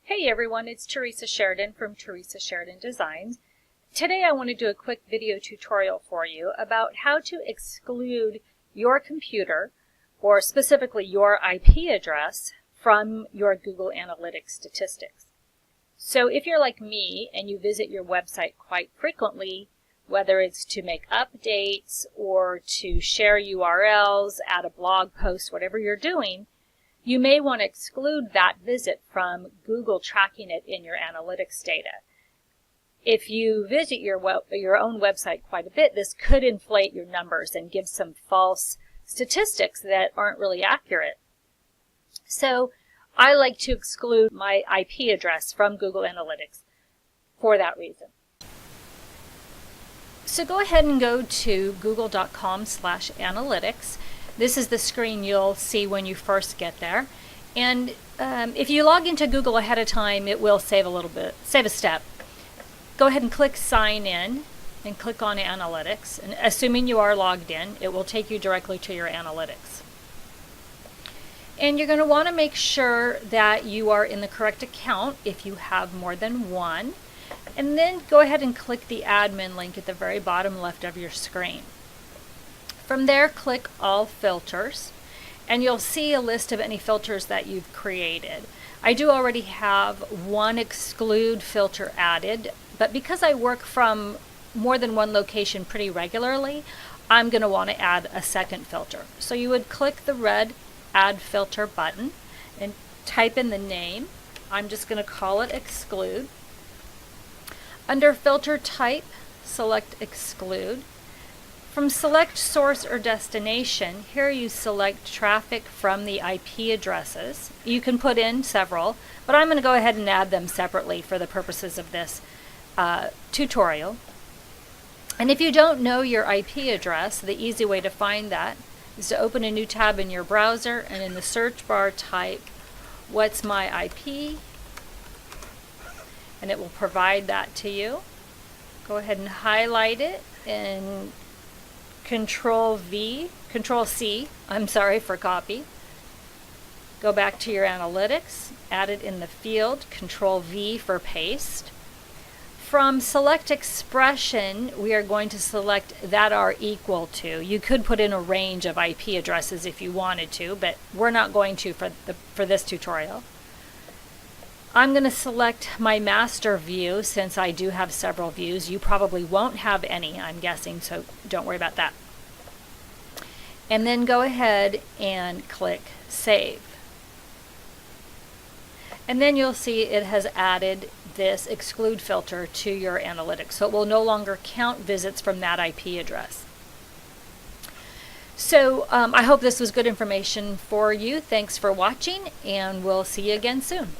Hey everyone, it's Teresa Sheridan from Teresa Sheridan Designs. Today I want to do a quick video tutorial for you about how to exclude your computer, or specifically your IP address, from your Google Analytics statistics. So if you're like me and you visit your website quite frequently, whether it's to make updates or to share URLs, add a blog post, whatever you're doing, you may want to exclude that visit from Google tracking it in your analytics data. If you visit your own website quite a bit, this could inflate your numbers and give some false statistics that aren't really accurate. So I like to exclude my IP address from Google Analytics for that reason. So go ahead and go to google.com/analytics. This is the screen you'll see when you first get there. And if you log into Google ahead of time, it will save a step. Go ahead and click Sign In and click on Analytics. And assuming you are logged in, it will take you directly to your analytics. And you're going to want to make sure that you are in the correct account if you have more than one. And then go ahead and click the admin link at the very bottom left of your screen. From there, click All Filters, and you'll see a list of any filters that you've created. I do already have one exclude filter added, but because I work from more than one location pretty regularly, I'm going to want to add a second filter. So you would click the red Add Filter button and type in the name. I'm just going to call it Exclude. Under Filter Type, select Exclude. From Select Source or Destination, here you select traffic from the IP addresses. You can put in several, but I'm going to go ahead and add them separately for the purposes of this tutorial. And if you don't know your IP address, the easy way to find that is to open a new tab in your browser and in the search bar type, "What's my IP?" and it will provide that to you. Go ahead and highlight it and Control C for copy. Go back to your analytics, add it in the field, Control V for paste. From Select Expression, we are going to select that are equal to. You could put in a range of IP addresses if you wanted to, but we're not going to for this tutorial. I'm going to select my master view since I do have several views. You probably won't have any, I'm guessing, so don't worry about that. And then go ahead and click Save. And then you'll see it has added this exclude filter to your analytics. So it will no longer count visits from that IP address. So I hope this was good information for you. Thanks for watching, and we'll see you again soon.